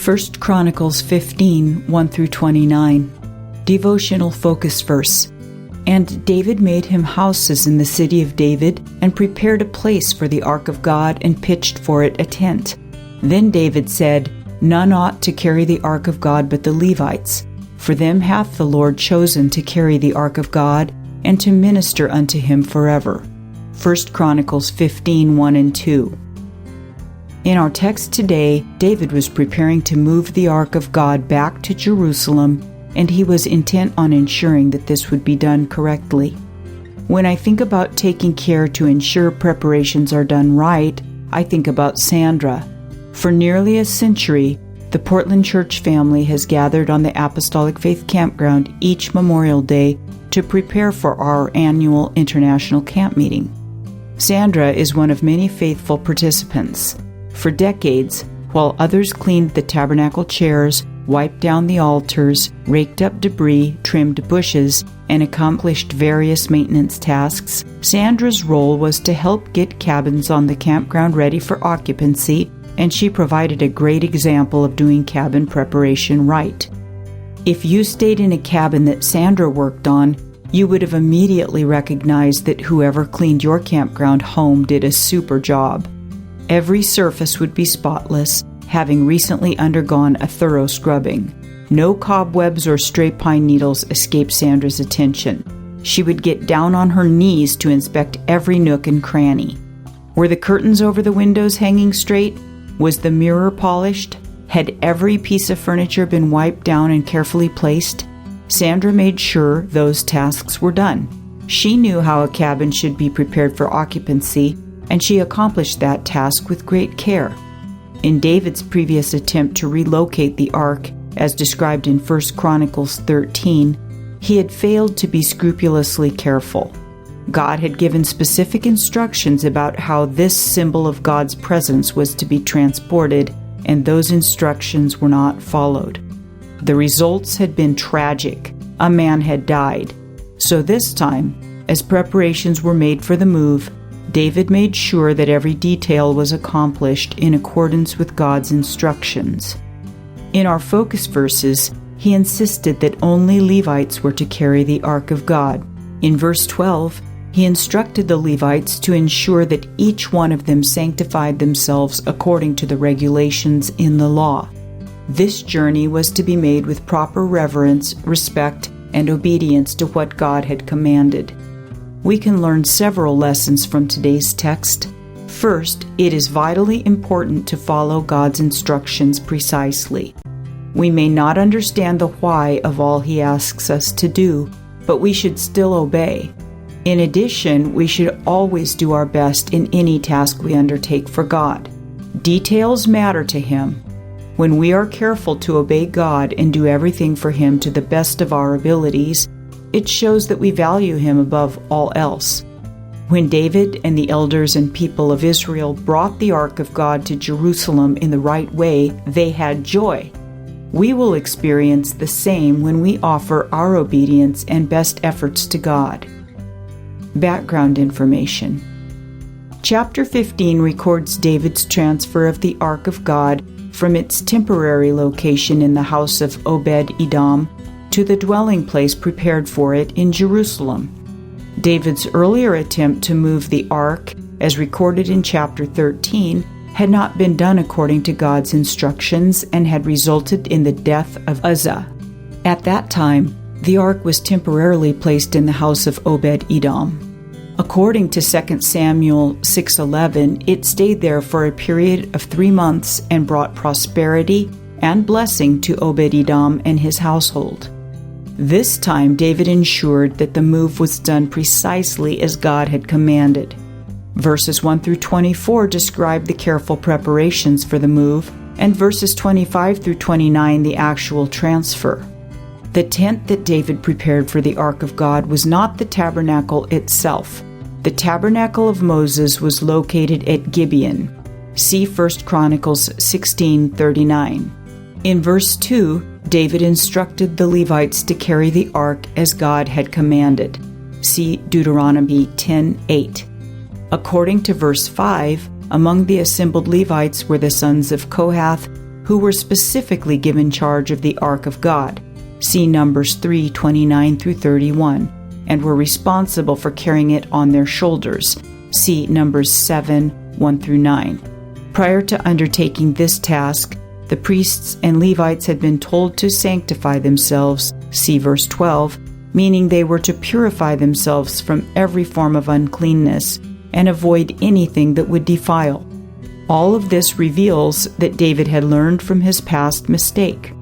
1 Chronicles 15, 1-29. Devotional focus verse. And David made him houses in the city of David, and prepared a place for the Ark of God, and pitched for it a tent. Then David said, None ought to carry the Ark of God but the Levites. For them hath the Lord chosen to carry the Ark of God, and to minister unto him forever. 1 Chronicles 15, 1-2. In our text today, David was preparing to move the Ark of God back to Jerusalem, and he was intent on ensuring that this would be done correctly. When I think about taking care to ensure preparations are done right, I think about Sandra. For nearly a century, the Portland church family has gathered on the Apostolic Faith campground each Memorial Day to prepare for our annual international camp meeting. Sandra is one of many faithful participants. For decades, while others cleaned the tabernacle chairs, wiped down the altars, raked up debris, trimmed bushes, and accomplished various maintenance tasks, Sandra's role was to help get cabins on the campground ready for occupancy, and she provided a great example of doing cabin preparation right. If you stayed in a cabin that Sandra worked on, you would have immediately recognized that whoever cleaned your campground home did a super job. Every surface would be spotless, having recently undergone a thorough scrubbing. No cobwebs or stray pine needles escaped Sandra's attention. She would get down on her knees to inspect every nook and cranny. Were the curtains over the windows hanging straight? Was the mirror polished? Had every piece of furniture been wiped down and carefully placed? Sandra made sure those tasks were done. She knew how a cabin should be prepared for occupancy, and she accomplished that task with great care. In David's previous attempt to relocate the ark, as described in 1 Chronicles 13, he had failed to be scrupulously careful. God had given specific instructions about how this symbol of God's presence was to be transported, and those instructions were not followed. The results had been tragic. A man had died. So this time, as preparations were made for the move, David made sure that every detail was accomplished in accordance with God's instructions. In our focus verses, he insisted that only Levites were to carry the Ark of God. In verse 12, he instructed the Levites to ensure that each one of them sanctified themselves according to the regulations in the law. This journey was to be made with proper reverence, respect, and obedience to what God had commanded. We can learn several lessons from today's text. First, it is vitally important to follow God's instructions precisely. We may not understand the why of all He asks us to do, but we should still obey. In addition, we should always do our best in any task we undertake for God. Details matter to Him. When we are careful to obey God and do everything for Him to the best of our abilities, it shows that we value Him above all else. When David and the elders and people of Israel brought the Ark of God to Jerusalem in the right way, they had joy. We will experience the same when we offer our obedience and best efforts to God. Background information. Chapter 15 records David's transfer of the Ark of God from its temporary location in the house of Obed-Edom to the dwelling place prepared for it in Jerusalem. David's earlier attempt to move the ark, as recorded in chapter 13, had not been done according to God's instructions and had resulted in the death of Uzzah. At that time, the ark was temporarily placed in the house of Obed-Edom. According to 2 Samuel 6:11, it stayed there for a period of 3 months and brought prosperity and blessing to Obed-Edom and his household. This time, David ensured that the move was done precisely as God had commanded. Verses 1-24 describe the careful preparations for the move, and verses 25-29 the actual transfer. The tent that David prepared for the Ark of God was not the tabernacle itself. The tabernacle of Moses was located at Gibeon. See 1 Chronicles 16:39. In verse 2, David instructed the Levites to carry the ark as God had commanded. See Deuteronomy 10:8. According to verse 5, among the assembled Levites were the sons of Kohath, who were specifically given charge of the Ark of God, see Numbers 3:29 through 31, and were responsible for carrying it on their shoulders, see Numbers 7:1 through 9. Prior to undertaking this task, the priests and Levites had been told to sanctify themselves, see verse 12, meaning they were to purify themselves from every form of uncleanness and avoid anything that would defile. All of this reveals that David had learned from his past mistake.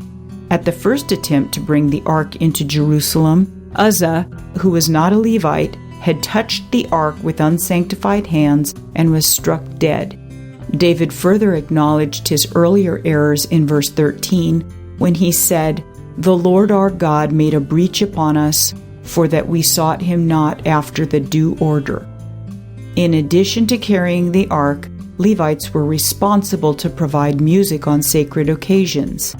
At the first attempt to bring the ark into Jerusalem, Uzzah, who was not a Levite, had touched the ark with unsanctified hands and was struck dead. David further acknowledged his earlier errors in verse 13 when he said, "The Lord our God made a breach upon us, for that we sought him not after the due order." In addition to carrying the ark, Levites were responsible to provide music on sacred occasions.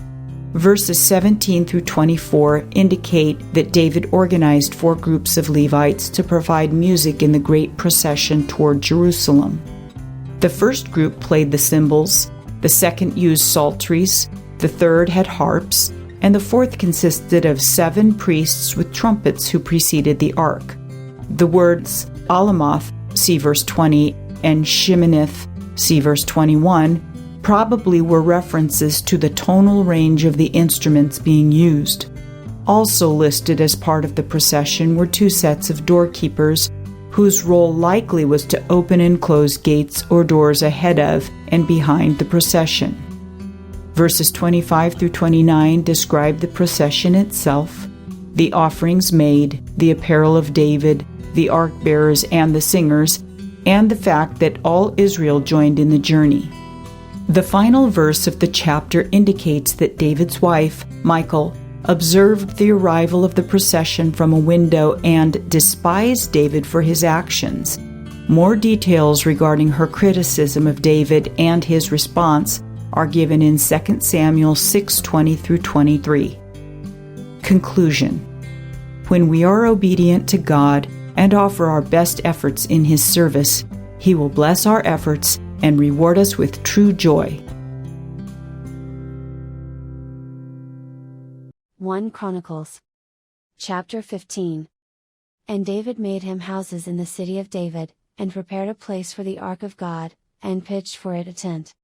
Verses 17 through 24 indicate that David organized 4 groups of Levites to provide music in the great procession toward Jerusalem. The first group played the cymbals, the second used psalteries, the third had harps, and the fourth consisted of 7 priests with trumpets who preceded the ark. The words Alamoth, see verse 20, and Sheminith, see verse 21, probably were references to the tonal range of the instruments being used. Also listed as part of the procession were 2 sets of doorkeepers, whose role likely was to open and close gates or doors ahead of and behind the procession. Verses 25 through 29 describe the procession itself, the offerings made, the apparel of David, the ark bearers and the singers, and the fact that all Israel joined in the journey. The final verse of the chapter indicates that David's wife, Michal, observed the arrival of the procession from a window and despised David for his actions. More details regarding her criticism of David and his response are given in 2 Samuel 6:20 through 23. Conclusion. When we are obedient to God and offer our best efforts in His service, He will bless our efforts and reward us with true joy. 1 Chronicles chapter 15. And David made him houses in the city of David, and prepared a place for the Ark of God, and pitched for it a tent.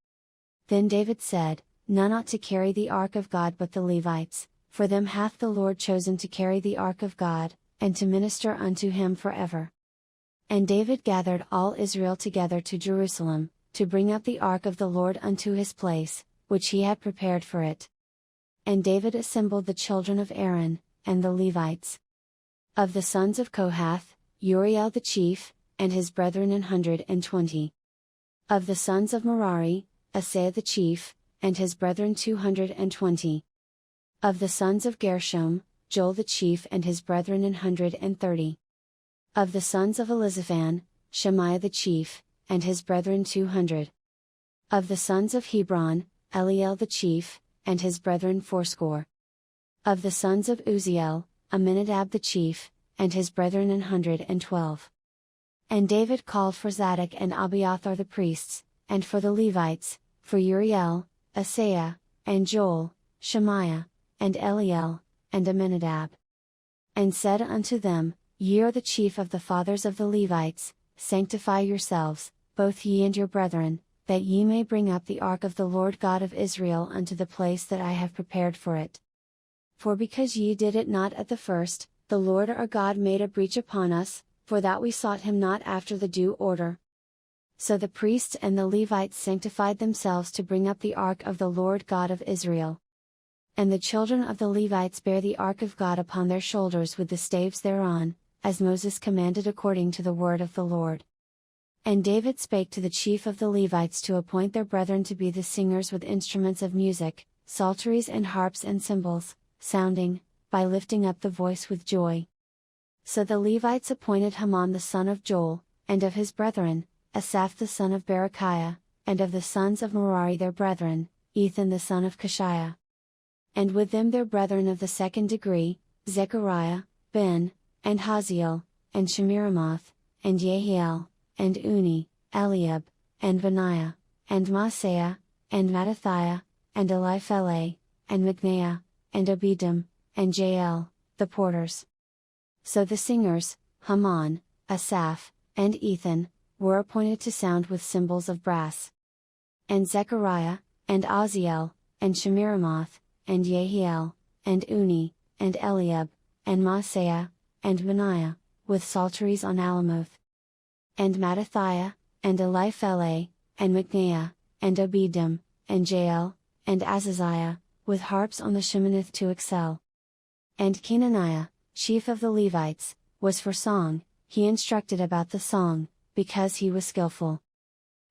Then David said, None ought to carry the Ark of God but the Levites, for them hath the Lord chosen to carry the Ark of God, and to minister unto him forever. And David gathered all Israel together to Jerusalem, to bring up the ark of the Lord unto his place, which he had prepared for it. And David assembled the children of Aaron, and the Levites. Of the sons of Kohath, Uriel the chief, and his brethren 120. Of the sons of Merari, Asaiah the chief, and his brethren 220. Of the sons of Gershom, Joel the chief and his brethren 130. Of the sons of Elizaphan, Shemaiah the chief, and his brethren 200. Of the sons of Hebron, Eliel the chief, and his brethren 80. Of the sons of Uzziel, Aminadab the chief, and his brethren 112. And David called for Zadok and Abiathar the priests, and for the Levites, for Uriel, Asaiah, and Joel, Shemaiah, and Eliel, and Aminadab. And said unto them, Ye are the chief of the fathers of the Levites, sanctify yourselves, both ye and your brethren, that ye may bring up the ark of the Lord God of Israel unto the place that I have prepared for it. For because ye did it not at the first, the Lord our God made a breach upon us, for that we sought him not after the due order. So the priests and the Levites sanctified themselves to bring up the ark of the Lord God of Israel. And the children of the Levites bare the ark of God upon their shoulders with the staves thereon, as Moses commanded according to the word of the Lord. And David spake to the chief of the Levites to appoint their brethren to be the singers with instruments of music, psalteries and harps and cymbals, sounding, by lifting up the voice with joy. So the Levites appointed Haman the son of Joel, and of his brethren, Asaph the son of Berechiah, and of the sons of Merari their brethren, Ethan the son of Kishiah. And with them their brethren of the second degree, Zechariah, Ben, and Haziel, and Shemiramoth, and Jehiel, and Uni, Eliab, and Benaiah, and Maaseiah, and Mattithiah, and Eliphele, and Micneiah, and Obedem, and Jael, the porters. So the singers, Haman, Asaph, and Ethan, were appointed to sound with cymbals of brass. And Zechariah, and Aziel, and Shemiramoth, and Jehiel, and Uni, and Eliab, and Maaseiah, and Benaiah, with psalteries on Alamoth. And Mattathiah, and Eliphele, and Micneiah, and Obedem, and Jael, and Azaziah, with harps on the Sheminith to excel. And Kenaniah, chief of the Levites, was for song, he instructed about the song, because he was skillful.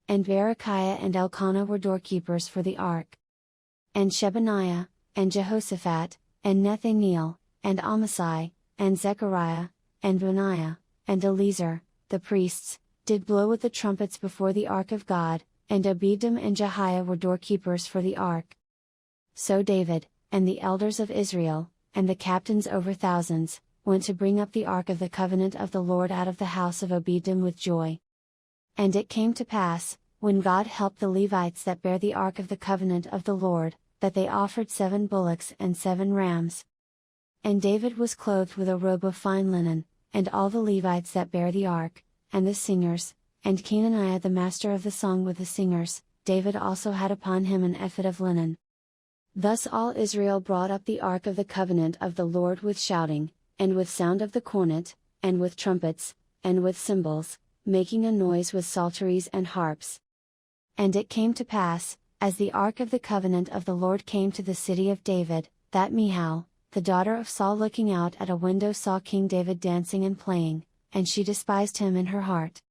And Berechiah and Elkanah were doorkeepers for the ark. And Shebaniah, and Jehoshaphat, and Nethaneel, and Amasai, and Zechariah, and Benaiah, and Eleazar, the priests, did blow with the trumpets before the ark of God, and Obedem and Jehiah were doorkeepers for the ark. So David, and the elders of Israel, and the captains over thousands, went to bring up the ark of the covenant of the Lord out of the house of Obedem with joy. And it came to pass, when God helped the Levites that bear the ark of the covenant of the Lord, that they offered 7 bullocks and 7 rams. And David was clothed with a robe of fine linen, and all the Levites that bear the ark, and the singers, and Kenaniah the master of the song with the singers, David also had upon him an ephod of linen. Thus all Israel brought up the ark of the covenant of the Lord with shouting, and with sound of the cornet, and with trumpets, and with cymbals, making a noise with psalteries and harps. And it came to pass, as the ark of the covenant of the Lord came to the city of David, that Michal, the daughter of Saul, looking out at a window saw King David dancing and playing, and she despised him in her heart.